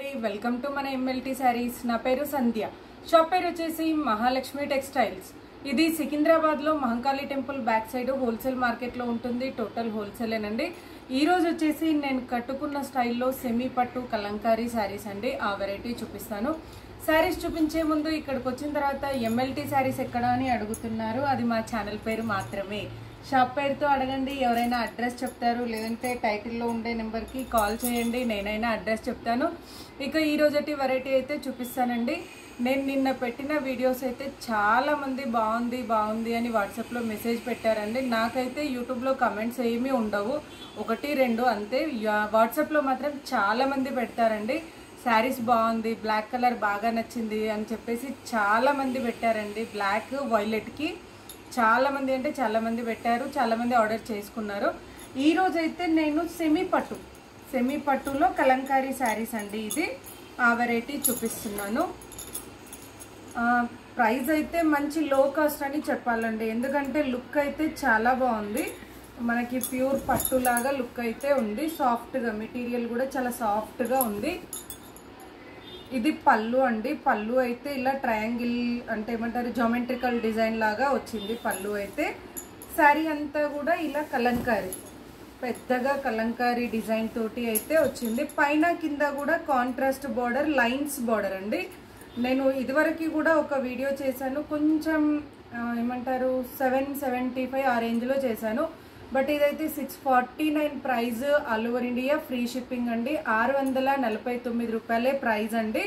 Welcome to మన MLT saris. నా పేరు సంధ్య. షాప్ పేరు వచ్చేసి మహాలక్ష్మి టెక్స్టైల్స్. ఇది సికింద్రాబాద్ లో Mahankali temple back side wholesale market లో ఉంటుంది. టోటల్ హోల్సేలేనండి. ఈ రోజు వచ్చేసి నేను కట్టుకున్న స్టైల్లో సెమీ పట్టు కలంకారీ శారీస్ అండి. ఆ వెరైటీ చూపిస్తాను. శారీస్ చూపించే ముందు ఇక్కడికి వచ్చిన తర్వాత ఎంఎల్టీ శారీస్ ఎక్కడ అని అడుగుతున్నారు. అది మా ఛానల్ పేరు మాత్రమే. షాప్ పేరుతో అడగండి, ఎవరైనా అడ్రస్ చెప్తారు, లేదంటే టైటిల్లో ఉండే నెంబర్కి కాల్ చేయండి, నేనైనా అడ్రస్ చెప్తాను. ఇక ఈ రోజటి వెరైటీ అయితే చూపిస్తానండి. నేను నిన్న పెట్టిన వీడియోస్ అయితే చాలామంది బాగుంది అని వాట్సాప్లో మెసేజ్ పెట్టారండి. నాకైతే యూట్యూబ్లో కమెంట్స్ ఏమీ ఉండవు, 1-2 అంతే. వాట్సాప్లో మాత్రం చాలామంది పెడతారండి. శారీస్ బాగుంది, బ్లాక్ కలర్ బాగా నచ్చింది అని చెప్పేసి చాలామంది పెట్టారండి. బ్లాక్ వైలెట్కి చాలామంది అంటే చాలామంది పెట్టారు, చాలామంది ఆర్డర్ చేసుకున్నారు. ఈరోజు అయితే నేను సెమీ పట్టులో కలంకారీ శారీస్ అండి. ఇది ఆ వెరైటీ చూపిస్తున్నాను. ప్రైస్ అయితే మంచి లో కాస్ట్ అని చెప్పాలండి, ఎందుకంటే లుక్ అయితే చాలా బాగుంది. మనకి ప్యూర్ పట్టులాగా లుక్ అయితే ఉంది. సాఫ్ట్గా మెటీరియల్ కూడా చాలా సాఫ్ట్గా ఉంది. ఇది పళ్ళు అండి. పళ్ళు అయితే ఇలా ట్రయాంగిల్ అంటే ఏమంటారు, జామెట్రికల్ డిజైన్ లాగా వచ్చింది పళ్ళు అయితే. శారీ అంతా కూడా ఇలా కలంకారీ, పెద్దగా కలంకారీ డిజైన్ తోటి అయితే వచ్చింది. పైన కింద కూడా కాంట్రాస్ట్ బార్డర్, లైన్స్ బార్డర్ అండి. నేను ఇదివరకు కూడా ఒక వీడియో చేశాను, కొంచెం ఏమంటారు 775 ఆ రేంజ్లో చేశాను. బట్ ఇదైతే 649 price, all over India free shipping అండి. 649 రూపాయలే ప్రైజ్ అండి.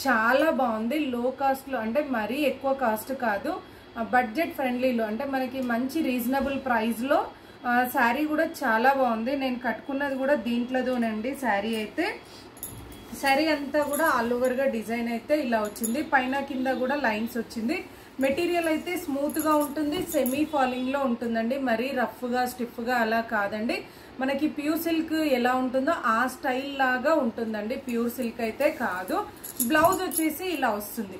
చాలా బాగుంది. లో కాస్ట్లో అంటే మరీ ఎక్కువ కాస్ట్ కాదు, బడ్జెట్ ఫ్రెండ్లీలో అంటే మనకి మంచి రీజనబుల్ ప్రైస్లో శారీ కూడా చాలా బాగుంది. నేను కట్టుకున్నది కూడా దీంట్లోదోనండి. శారీ అయితే శారీ అంతా కూడా ఆల్ ఓవర్గా డిజైన్ అయితే ఇలా వచ్చింది. పైన కింద కూడా లైన్స్ వచ్చింది. మెటీరియల్ అయితే స్మూత్గా ఉంటుంది, సెమీ ఫాలింగ్లో ఉంటుందండి. మరీ రఫ్గా స్టిఫ్గా అలా కాదండి. మనకి ప్యూర్ సిల్క్ ఎలా ఉంటుందో ఆ స్టైల్ లాగా ఉంటుందండి. ప్యూర్ సిల్క్ అయితే కాదు. బ్లౌజ్ వచ్చేసి ఇలా వస్తుంది.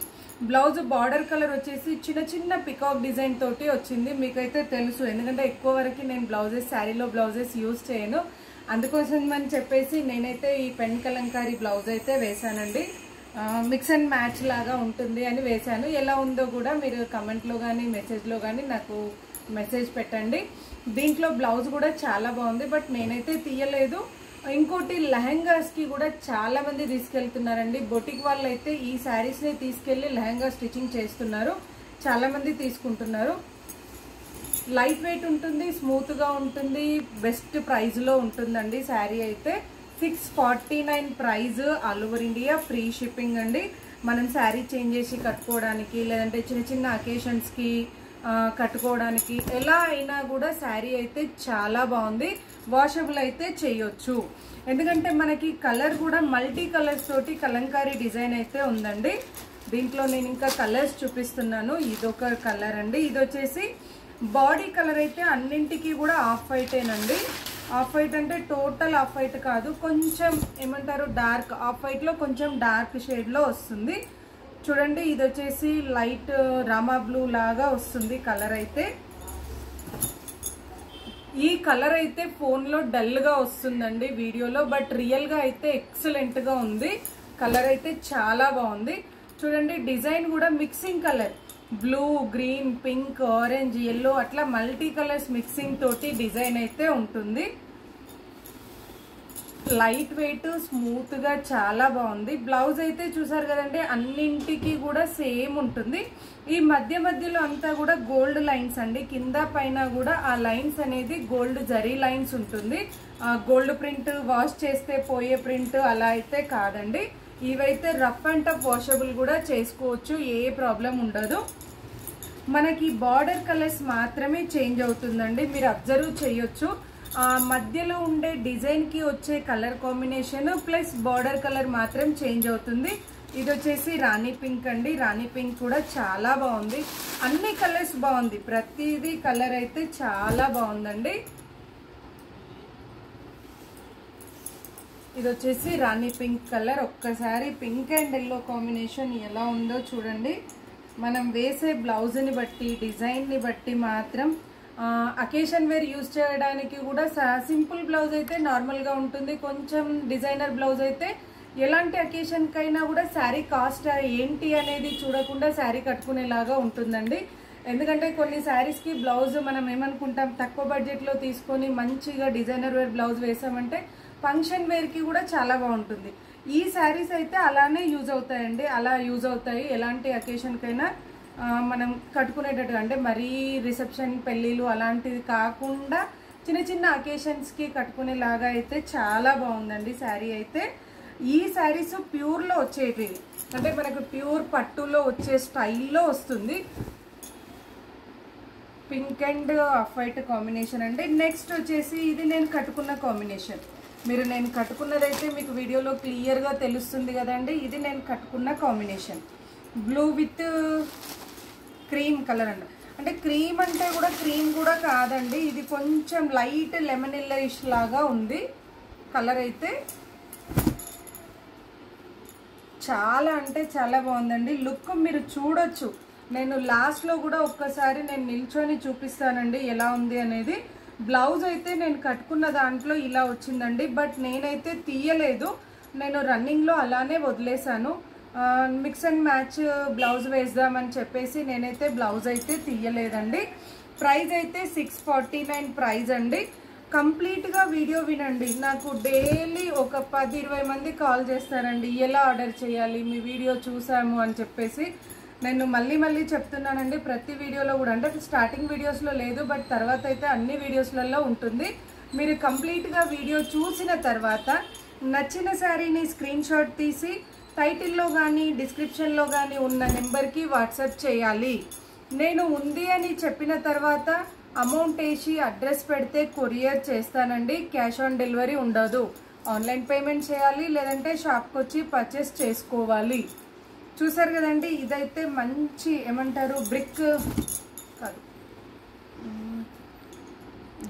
బ్లౌజ్ బార్డర్ కలర్ వచ్చేసి చిన్న పికాక్ డిజైన్ తోటి వచ్చింది. మీకైతే తెలుసు, ఎందుకంటే ఎక్కువ వరకు నేను శారీలో బ్లౌజెస్ యూజ్ చేయను. అందుకోసం అని చెప్పేసి నేనైతే ఈ పెన్ కలంకారీ బ్లౌజ్ అయితే వేసానండి. మిక్స్ అండ్ మ్యాచ్ లాగా ఉంటుంది అని వేశాను. ఎలా ఉందో కూడా మీరు కమెంట్లో కానీ మెసేజ్లో కానీ నాకు మెసేజ్ పెట్టండి. దీంట్లో బ్లౌజ్ కూడా చాలా బాగుంది, బట్ నేనైతే తీయలేదు. ఇంకోటి లెహంగాస్కి కూడా చాలా మంది తీసుకెళ్తున్నారండి. బొటిక్ వాళ్ళు అయితే ఈ శారీస్ని తీసుకెళ్లి లెహంగా స్టిచ్చింగ్ చేస్తున్నారు, చాలా మంది తీసుకుంటున్నారు. లైట్ వెయిట్ ఉంటుంది, స్మూత్గా ఉంటుంది, బెస్ట్ ప్రైస్లో ఉంటుందండి. శారీ అయితే 649 price, all over India free shipping అండి. మనం శారీ చేంజ్ చేసి కట్టుకోవడానికి, లేదంటే చిన్న అకేషన్స్కి కట్టుకోవడానికి ఎలా అయినా కూడా శారీ అయితే చాలా బాగుంది. వాషబుల్ అయితే చేయొచ్చు, ఎందుకంటే మనకి కలర్ కూడా మల్టీ కలర్స్ తోటి కలంకారీ డిజైన్ అయితే ఉందండి. దీంట్లో నేను ఇంకా కలర్స్ చూపిస్తున్నాను. ఇదొక కలర్ అండి. ఇది వచ్చేసి బాడీ కలర్ అయితే అన్నింటికి కూడా ఆఫ్ వైటేనండి. ఆఫ్ వైట్ అంటే టోటల్ ఆఫ్ వైట్ కాదు, కొంచెం ఏమంటారు డార్క్ ఆఫ్ వైట్లో కొంచెం డార్క్ షేడ్లో వస్తుంది. చూడండి, ఇది వచ్చేసి లైట్ రామా బ్లూ లాగా వస్తుంది కలర్ అయితే. ఈ కలర్ అయితే ఫోన్లో డల్గా వస్తుందండి వీడియోలో, బట్ రియల్గా అయితే ఎక్సలెంట్గా ఉంది. కలర్ అయితే చాలా బాగుంది. చూడండి, డిజైన్ కూడా mixing colour, blue, green, pink, orange, yellow అట్లా మల్టీ కలర్స్ మిక్సింగ్ తోటి డిజైన్ అయితే ఉంటుంది. లైట్ వెయిట్, స్మూత్ గా చాలా బాగుంది. బ్లౌజ్ అయితే చూసారు కదండి, అన్నింటికి కూడా సేమ్ ఉంటుంది. ఈ మధ్యలో అంతా కూడా గోల్డ్ లైన్స్ అండి. కింద పైన కూడా ఆ లైన్స్ అనేది గోల్డ్ జరీ లైన్స్ ఉంటుంది. గోల్డ్ ప్రింట్, వాష్ చేస్తే పోయే ప్రింట్ అలా అయితే కాదండి. ఇవైతే రఫ్ అండ్ టఫ్ వాషబుల్ కూడా చేసుకోవచ్చు, ఏ ప్రాబ్లం ఉండదు. మనకి బార్డర్ కలర్స్ మాత్రమే చేంజ్ అవుతుందండి, మీరు అబ్జర్వ్ చేయొచ్చు. మధ్యలో ఉండే డిజైన్కి వచ్చే colour combination plus border colour మాత్రం చేంజ్ అవుతుంది. ఇది వచ్చేసి రాణి పింక్ అండి. రాణి పింక్ కూడా చాలా బాగుంది. అన్ని కలర్స్ బాగుంది, ప్రతిదీ కలర్ అయితే చాలా బాగుందండి. ఇది వచ్చేసి రాణి పింక్ కలర్. ఒక్కసారి పింక్ అండ్ ఎల్లో కాంబినేషన్ ఎలా ఉందో చూడండి. మనం వేసే బ్లౌజ్ని బట్టి, డిజైన్ని బట్టి మాత్రం అకేషన్ వేర్ యూజ్ చేయడానికి కూడా సింపుల్ బ్లౌజ్ అయితే నార్మల్గా ఉంటుంది, కొంచెం డిజైనర్ బ్లౌజ్ అయితే ఎలాంటి అకేషన్కైనా కూడా శారీ కాస్ట్ ఏంటి అనేది చూడకుండా శారీ కట్టుకునేలాగా ఉంటుందండి. ఎందుకంటే కొన్ని శారీస్కి బ్లౌజ్ మనం ఏమనుకుంటాం, తక్కువ బడ్జెట్లో తీసుకొని మంచిగా డిజైనర్ వేర్ బ్లౌజ్ వేసామంటే ఫంక్షన్ వేర్కి కూడా చాలా బాగుంటుంది. ఈ శారీస్ అయితే అలానే యూజ్ అవుతాయండి, అలా యూజ్ అవుతాయి. ఎలాంటి అకేషన్కైనా మనం కట్టుకునేటట్టుగా, అంటే మరీ రిసెప్షన్ పెళ్ళిళ్ళు అలాంటివి కాకుండా చిన్న చిన్న అకేషన్స్కి కట్టుకునేలాగా అయితే చాలా బాగుందండి శారీ అయితే. ఈ శారీస్ ప్యూర్లో వచ్చేవి, అంటే మనకు ప్యూర్ పట్టులో వచ్చే స్టైల్లో వస్తుంది. Pink and off white combination అండి. నెక్స్ట్ వచ్చేసి ఇది నేను కట్టుకున్న కాంబినేషన్. నేను కట్టుకున్నదైతే మీకు వీడియోలో క్లియర్గా తెలుస్తుంది కదండి. ఇది నేను కట్టుకున్న combination blue with cream colour అండి. అంటే క్రీమ్ అంటే కూడా క్రీమ్ కూడా కాదండి, ఇది కొంచెం లైట్ లెమన్ ఎల్లోయిష్ లాగా ఉంది కలర్ అయితే. చాలా అంటే చాలా బాగుందండి లుక్, మీరు చూడొచ్చు. నేను లాస్ట్లో కూడా ఒక్కసారి నేను నిల్చొని చూపిస్తానండి ఎలా ఉంది అనేది. బ్లౌజ్ అయితే నేను కట్టుకున్న దాంట్లో ఇలా వచ్చిందండి, బట్ నేనైతే తీయలేదు, నేను రన్నింగ్లో అలానే వదిలేసాను. మిక్స్ అండ్ మ్యాచ్ బ్లౌజ్ వేద్దామని చెప్పేసి నేనైతే బ్లౌజ్ అయితే తీయలేదండి. ప్రైస్ అయితే 649 ప్రైస్ అండి. కంప్లీట్గా వీడియో వినండి. నాకు డైలీ ఒక 10-20 మంది కాల్ చేస్తారండి, ఎలా ఆర్డర్ చేయాలి, మీ వీడియో చూసాము అని చెప్పేసి. నేను మళ్ళీ చెప్తున్నానండి ప్రతి వీడియోలో కూడా, అంటే స్టార్టింగ్ వీడియోస్లో లేదు, బట్ తర్వాత అయితే అన్ని వీడియోస్లలో ఉంటుంది. మీరు కంప్లీట్గా వీడియో చూసిన తర్వాత నచ్చిన శారీని స్క్రీన్ షాట్ తీసి టైటిల్లో కానీ డిస్క్రిప్షన్లో కానీ ఉన్న నెంబర్కి వాట్సాప్ చేయాలి. నేను ఉంది అని చెప్పిన తర్వాత అమౌంట్ వేసి అడ్రస్ పెడితే కొరియర్ చేస్తానండి, క్యాష్ ఆన్ డెలివరీ ఉండదు. ఆన్లైన్ పేమెంట్ చేయాలి, లేదంటే షాప్కి వచ్చి పర్చేస్ చేసుకోవాలి. చూసారు కదండి, ఇదైతే మంచి ఏమంటారు బ్రిక్ కాదు,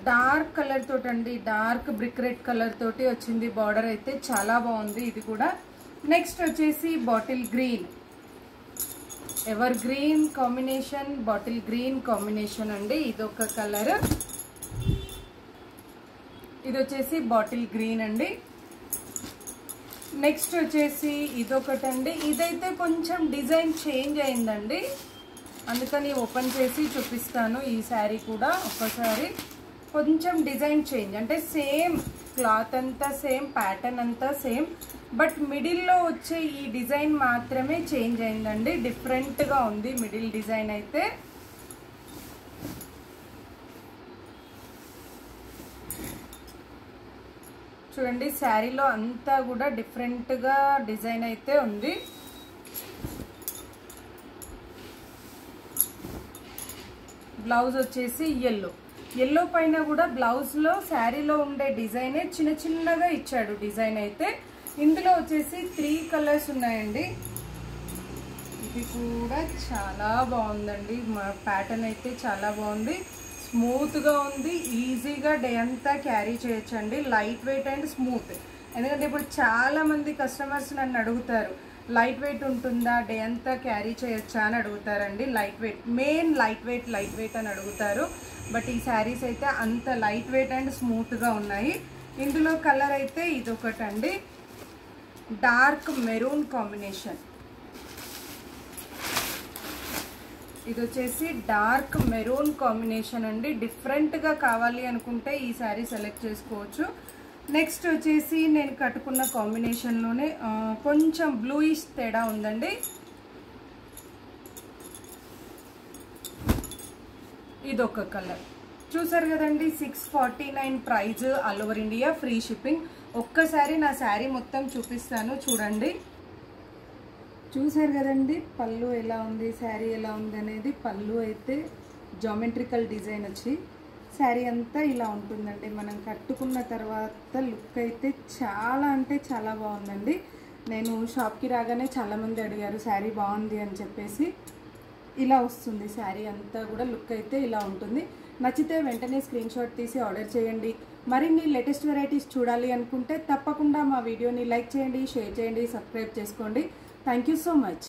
డార్క్ కలర్ తోటి అండి, డార్క్ బ్రిక్ రెడ్ కలర్ తోటి వచ్చింది. బార్డర్ అయితే చాలా బాగుంది ఇది కూడా. నెక్స్ట్ వచ్చేసి bottle green, ever green combination, bottle green combination అండి. ఇదొక కలర్, ఇది వచ్చేసి బాటిల్ గ్రీన్ అండి. నెక్స్ట్ వచ్చేసి ఇదొకటండి, ఇదైతే కొంచెం డిజైన్ చేంజ్ అయిందండి, అందుకని ఓపెన్ చేసి చూపిస్తాను. ఈ శారీ కూడా ఒకసారి కొంచెం డిజైన్ చేంజ్, అంటే సేమ్ క్లాత్ అంతా సేమ్, ప్యాటర్న్ అంతా సేమ్, బట్ మిడిల్లో వచ్చే ఈ డిజైన్ మాత్రమే చేంజ్ అయిందండి. డిఫరెంట్గా ఉంది మిడిల్ డిజైన్ అయితే. చూడండి శారీలో అంతా కూడా డిఫరెంట్గా డిజైన్ అయితే ఉంది. బ్లౌజ్ వచ్చేసి ఎల్లో పైన కూడా బ్లౌజ్లో శారీలో ఉండే డిజైనే చిన్నగా ఇచ్చాడు డిజైన్ అయితే. ఇందులో వచ్చేసి 3 కలర్స్ ఉన్నాయండి. ఇది కూడా చాలా బాగుందండి, ప్యాటర్న్ అయితే చాలా బాగుంది, స్మూత్గా ఉంది, ఈజీగా డే అంతా క్యారీ చేయొచ్చండి. Light weight and smooth. ఎందుకంటే ఇప్పుడు చాలామంది కస్టమర్స్ నన్ను అడుగుతారు, లైట్ వెయిట్ ఉంటుందా, డే అంతా క్యారీ చేయొచ్చా అని అడుగుతారండి. Light weight, main light weight అని అడుగుతారు. బట్ ఈ శారీస్ అయితే అంత లైట్ వెయిట్ అండ్ స్మూత్గా ఉన్నాయి. ఇందులో కలర్ అయితే ఇదొకటండి, డార్క్ మెరూన్ కాంబినేషన్. ఇది వచ్చేసి డార్క్ మెరూన్ కాంబినేషన్ అండి. డిఫరెంట్గా కావాలి అనుకుంటే ఈ శారీ సెలెక్ట్ చేసుకోవచ్చు. నెక్స్ట్ వచ్చేసి నేను కట్టుకున్న కాంబినేషన్లోనే కొంచెం బ్లూయిష్ తేడా ఉందండి. ఇదొక కలర్. చూసారు కదండి, 649 price, all over India free shipping. ఒక్కసారి నా శారీ మొత్తం చూపిస్తాను చూడండి. చూసారు కదండి పళ్ళు ఎలా ఉంది, శారీ ఎలా ఉంది అనేది. పళ్ళు అయితే జామెట్రికల్ డిజైన్ వచ్చి శారీ అంతా ఇలా ఉంటుందండి. మనం కట్టుకున్న తర్వాత లుక్ అయితే చాలా అంటే చాలా బాగుందండి. నేను షాప్కి రాగానే చాలామంది అడిగారు శారీ బాగుంది అని చెప్పేసి. ఇలా వస్తుంది శారీ అంతా కూడా, లుక్ అయితే ఇలా ఉంటుంది. నచ్చితే వెంటనే స్క్రీన్ షాట్ తీసి ఆర్డర్ చేయండి. మరిన్ని లేటెస్ట్ వెరైటీస్ చూడాలి అనుకుంటే తప్పకుండా మా వీడియోని లైక్ చేయండి, షేర్ చేయండి, సబ్స్క్రైబ్ చేసుకోండి. Thank you so much.